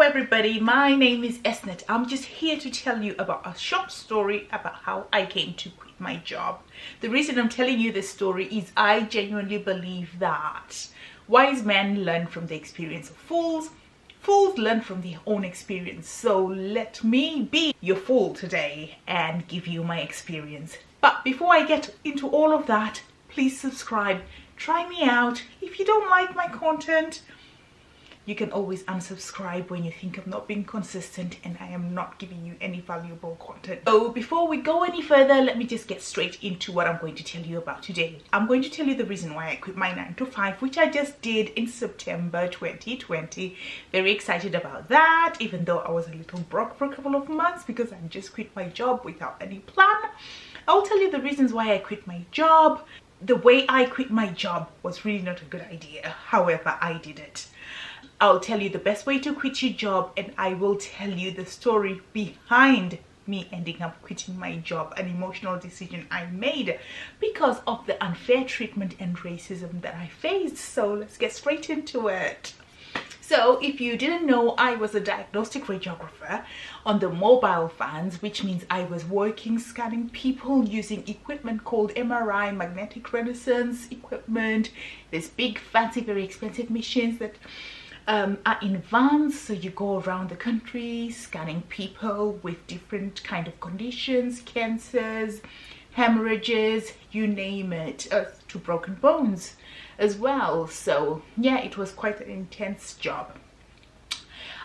Hello everybody, my name is Esnet. I'm just here to tell you about a short story about how I came to quit my job. The reason I'm telling you this story is I genuinely believe that wise men learn from the experience of fools. Fools learn from their own experience. So let me be your fool today and give you my experience. But before I get into all of that, please subscribe. Try me out. If you don't like my content, you can always unsubscribe when you think I'm not being consistent and I am not giving you any valuable content. So before we go any further, let me just get straight into what I'm going to tell you about today. I'm going to tell you the reason why I quit my 9 to 5, which I just did in September 2020. Very excited about that, even though I was a little broke for a couple of months because I just quit my job without any plan. I'll tell you the reasons why I quit my job. The way I quit my job was really not a good idea. However, I did it. I'll tell you the best way to quit your job, and I will tell you the story behind me ending up quitting my job, an emotional decision I made because of the unfair treatment and racism that I faced. So let's get straight into it. So if you didn't know, I was a diagnostic radiographer on the mobile vans, which means I was working scanning people using equipment called MRI, magnetic resonance equipment. There's big fancy very expensive machines that are in vans, so you go around the country scanning people with different kind of conditions, cancers, hemorrhages, you name it, to broken bones as well. So yeah, it was quite an intense job.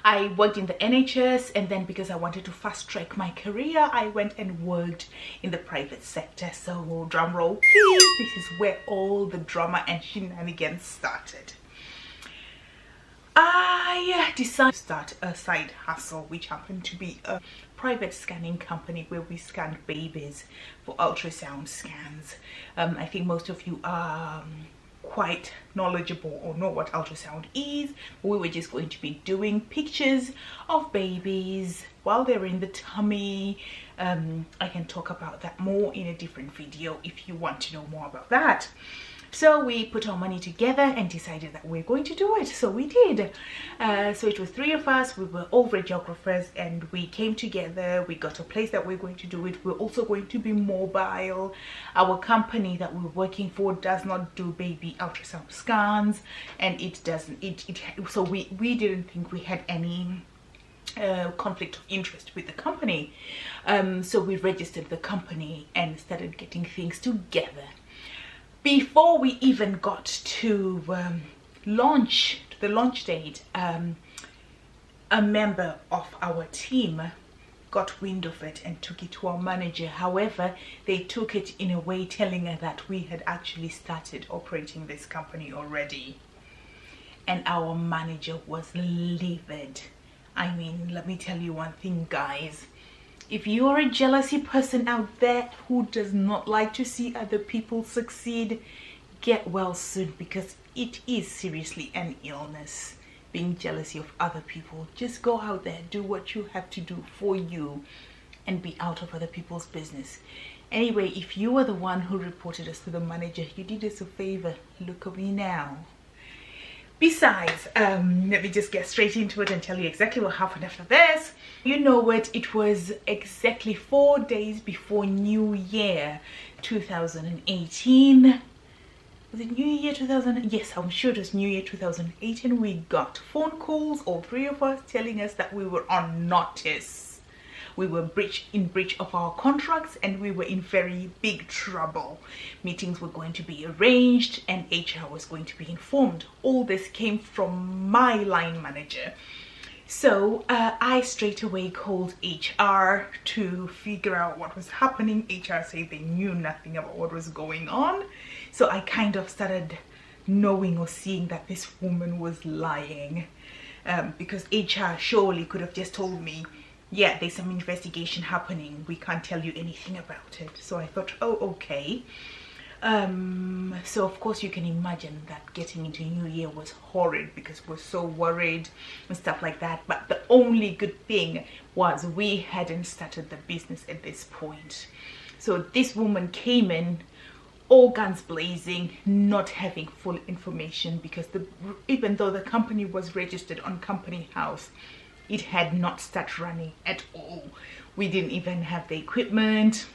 I worked in the NHS, and then because I wanted to fast track my career, I went and worked in the private sector. So drum roll please, this is where all the drama and shenanigans started. I decided to start a side hustle, which happened to be a private scanning company where we scanned babies for ultrasound scans. I think most of you are quite knowledgeable or know what ultrasound is. We were just going to be doing pictures of babies while they're in the tummy. I can talk about that more in a different video if you want to know more about that. So we put our money together and decided that we're going to do it. So we did. So it was 3 of us. We were all radiographers and we came together. We got a place that we're going to do it. We're also going to be mobile. Our company that we're working for does not do baby ultrasound scans, and it doesn't. So we didn't think we had any conflict of interest with the company. So we registered the company and started getting things together. Before we even got to the launch date, a member of our team got wind of it and took it to our manager. However, they took it in a way telling her that we had actually started operating this company already. And our manager was livid. I mean, let me tell you one thing, guys. If you're a jealousy person out there who does not like to see other people succeed, get well soon, because it is seriously an illness, being jealousy of other people. Just go out there, do what you have to do for you, and be out of other people's business. Anyway, if you were the one who reported us to the manager, you did us a favor. Look at me now. Besides, let me just get straight into it and tell you exactly what happened after this. You know what, it was exactly 4 days before New Year 2018. Was it New Year 2000? Yes, I'm sure it was New Year 2018. We got phone calls, all 3 of us, telling us that we were on notice. We were in breach of our contracts and we were in very big trouble. Meetings were going to be arranged and HR was going to be informed. All this came from my line manager. So I straight away called HR to figure out what was happening. HR said they knew nothing about what was going on. So I kind of started knowing or seeing that this woman was lying, because HR surely could have just told me, yeah, there's some investigation happening, we can't tell you anything about it. So I thought, oh, okay. So of course you can imagine that getting into New Year was horrid because we're so worried and stuff like that. But the only good thing was we hadn't started the business at this point. So this woman came in all guns blazing, not having full information, because even though the company was registered on Company House, it had not started running at all. We didn't even have the equipment,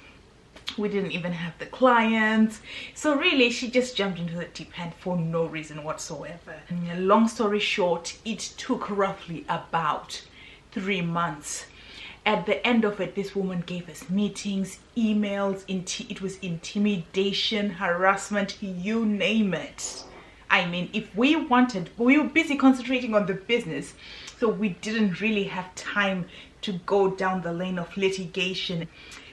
we didn't even have the clients. So really she just jumped into the deep end for no reason whatsoever. And long story short, it took roughly about 3 months. At the end of it, this woman gave us meetings, emails, it was intimidation, harassment, you name it. I mean, if we wanted, we were busy concentrating on the business, so we didn't really have time to go down the lane of litigation,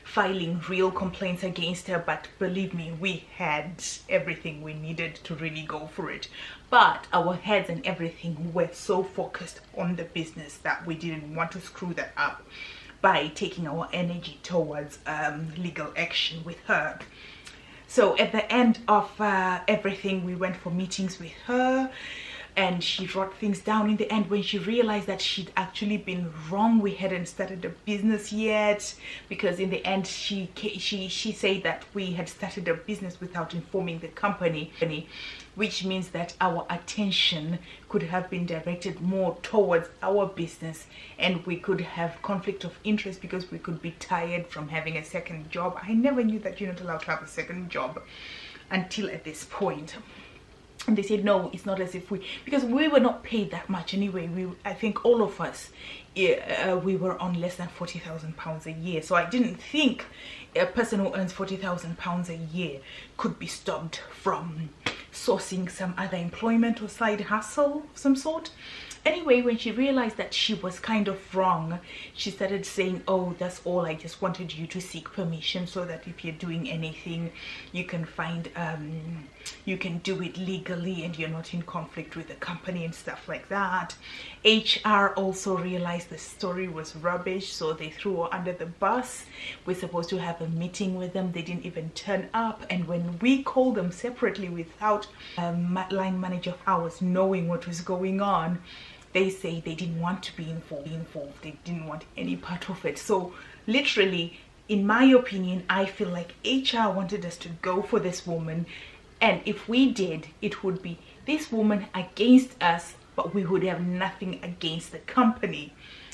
filing real complaints against her. But believe me, we had everything we needed to really go for it. But our heads and everything were so focused on the business that we didn't want to screw that up by taking our energy towards legal action with her. So at the end of everything, we went for meetings with her, and she wrote things down. In the end, when she realized that she'd actually been wrong, we hadn't started a business yet, because in the end she said that we had started a business without informing the company, which means that our attention could have been directed more towards our business, and we could have conflict of interest because we could be tired from having a second job. I never knew that you're not allowed to have a second job until at this point. And they said no, it's not as if because we were not paid that much anyway. I think all of us, we were on less than £40,000 a year. So I didn't think a person who earns £40,000 a year could be stopped from sourcing some other employment or side hustle of some sort. Anyway, when she realized that she was kind of wrong, she started saying, oh, that's all, I just wanted you to seek permission so that if you're doing anything, you can find you can do it legally and you're not in conflict with the company and stuff like that. HR also realized the story was rubbish, so they threw her under the bus. We're supposed to have a meeting with them, they didn't even turn up. And when we called them separately without line manager of ours knowing what was going on, they say they didn't want to be involved. They didn't want any part of it. So literally, in my opinion, I feel like HR wanted us to go for this woman, and if we did, it would be this woman against us, but we would have nothing against the company.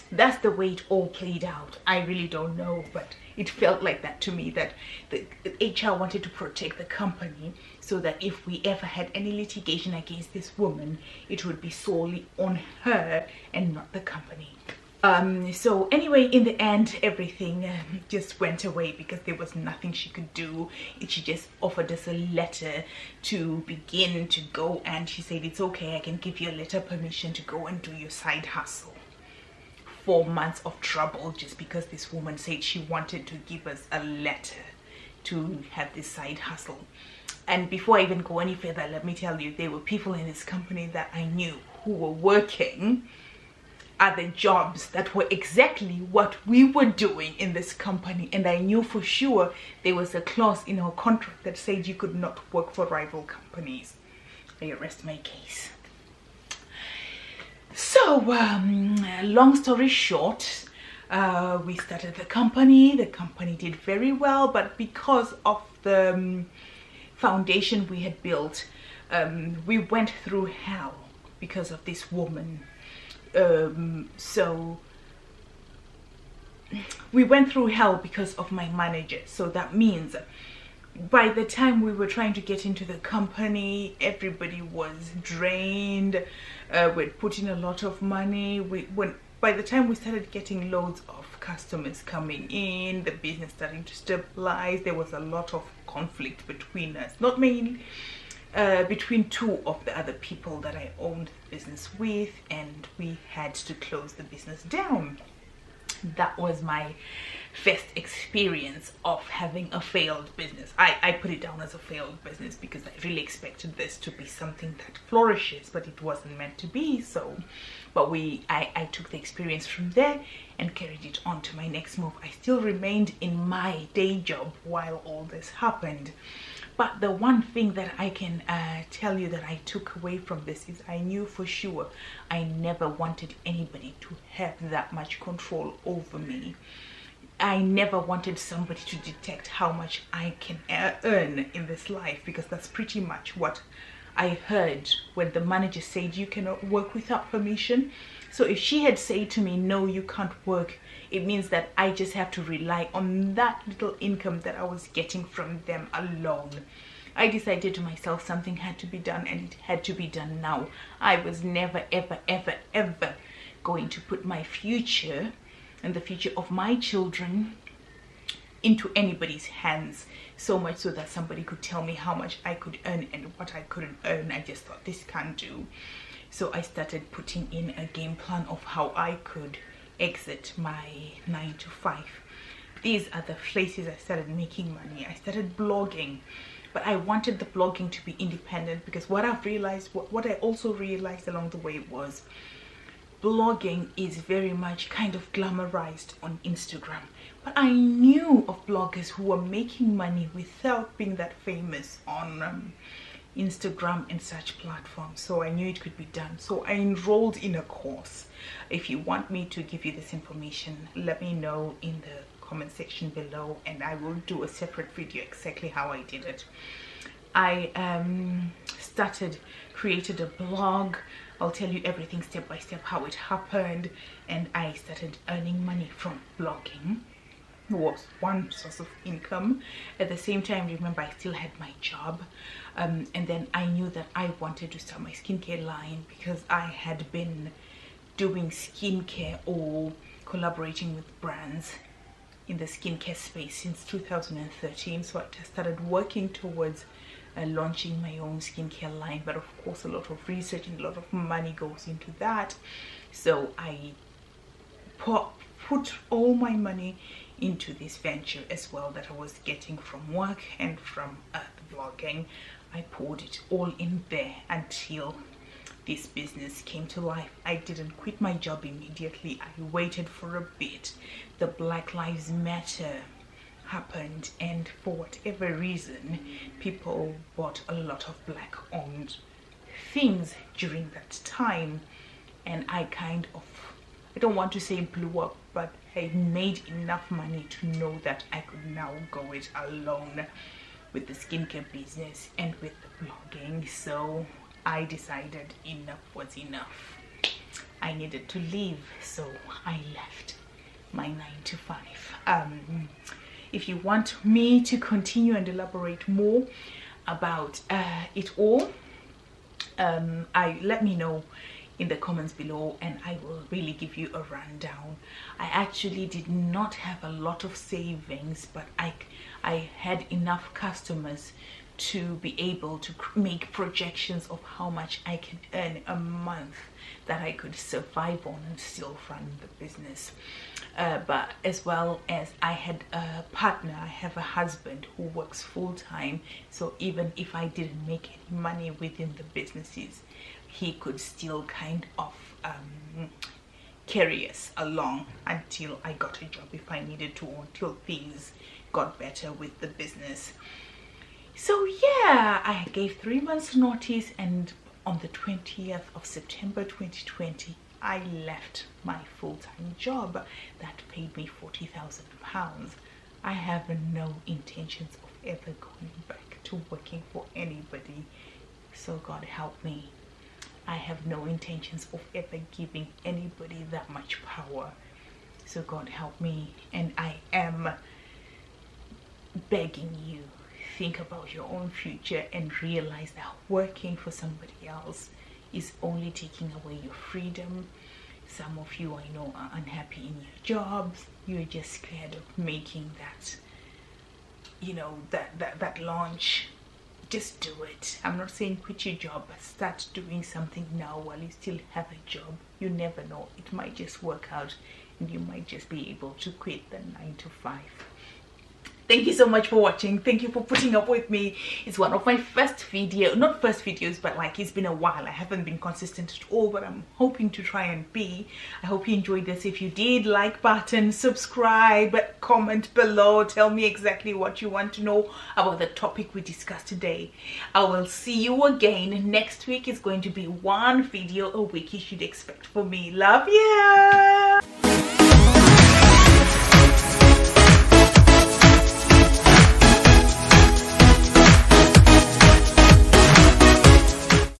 That's the way it all played out. I really don't know, but it felt like that to me, that the HR wanted to protect the company so that if we ever had any litigation against this woman, it would be solely on her and not the company. So anyway, in the end, everything just went away because there was nothing she could do. She just offered us a letter to begin to go, and she said, it's okay, I can give you a letter permission to go and do your side hustle. 4 months of trouble just because this woman said she wanted to give us a letter to have this side hustle. And before I even go any further, let me tell you, there were people in this company that I knew who were working other jobs that were exactly what we were doing in this company, and I knew for sure there was a clause in our contract that said you could not work for rival companies. I rest my case. So long story short, we started the company. The company did very well, but because of the foundation we had built, we went through hell because of this woman. So we went through hell because of my manager. So that means by the time we were trying to get into the company, everybody was drained. We'd put in a lot of money. By the time we started getting loads of customers coming in, the business starting to stabilize, there was a lot of conflict between us. Not mainly between two of the other people that I owned the business with, and we had to close the business down. That was my first experience of having a failed business. I put it down as a failed business because I really expected this to be something that flourishes, but it wasn't meant to be so. But I took the experience from there and carried it on to my next move. I still remained in my day job while all this happened. But the one thing that I can tell you that I took away from this is I knew for sure I never wanted anybody to have that much control over me. I never wanted somebody to detect how much I can earn in this life, because that's pretty much what I heard when the manager said you cannot work without permission. So if she had said to me, no, you can't work, it means that I just have to rely on that little income that I was getting from them alone. I decided to myself something had to be done, and it had to be done now. I was never, ever, ever, ever going to put my future and the future of my children into anybody's hands, so much so that somebody could tell me how much I could earn and what I couldn't earn. I just thought, this can't do. So I started putting in a game plan of how I could exit my 9 to 5. These are the places I started making money. I started blogging, but I wanted the blogging to be independent, because what I've realized, what I also realized along the way was blogging is very much kind of glamorized on Instagram. But I knew of bloggers who were making money without being that famous on Instagram and such platforms. So I knew it could be done. So I enrolled in a course. If you want me to give you this information, let me know in the comment section below, and I will do a separate video exactly how I did it. I created a blog. I'll tell you everything step by step, how it happened, and I started earning money from blogging. It was one source of income. At the same time, remember, I still had my job, and then I knew that I wanted to start my skincare line, because I had been doing skincare or collaborating with brands in the skincare space since 2013. So I just started working towards launching my own skincare line, but of course a lot of research and a lot of money goes into that. So I put all my money into this venture as well that I was getting from work and from the vlogging. I poured it all in there until this business came to life. I didn't quit my job immediately. I waited for a bit. The Black Lives Matter happened, and for whatever reason, people bought a lot of black owned things during that time, and I kind of, I don't want to say blew up, but I made enough money to know that I could now go it alone with the skincare business and with the blogging. So I decided enough was enough. I needed to leave, so I left my 9 to 5. If you want me to continue and elaborate more about it all, let me know in the comments below, and I will really give you a rundown. I actually did not have a lot of savings, but I had enough customers to be able to make projections of how much I can earn a month that I could survive on and still run the business. But as well as I had a partner, I have a husband who works full-time, so even if I didn't make any money within the businesses, he could still kind of carry us along until I got a job if I needed to, until things got better with the business. So yeah, I gave 3 months notice, and on the 20th of September 2020, I left my full-time job that paid me £40,000. I have no intentions of ever going back to working for anybody, so God help me. I have no intentions of ever giving anybody that much power, so God help me. And I am begging you, think about your own future and realize that working for somebody else is only taking away your freedom. Some of you, I know, are unhappy in your jobs. You're just scared of making that, you know, that launch. Just do it. I'm not saying quit your job, but start doing something now while you still have a job. You never know, it might just work out and you might just be able to quit the 9 to 5. Thank you so much for watching. Thank you for putting up with me. It's one of my first not first videos, but like, it's been a while. I haven't been consistent at all, but I'm hoping to try and be. I hope you enjoyed this. If you did, like button, subscribe, comment below, tell me exactly what you want to know about the topic we discussed today. I will see you again next week. It's going to be 1 video a week you should expect from me. Love you.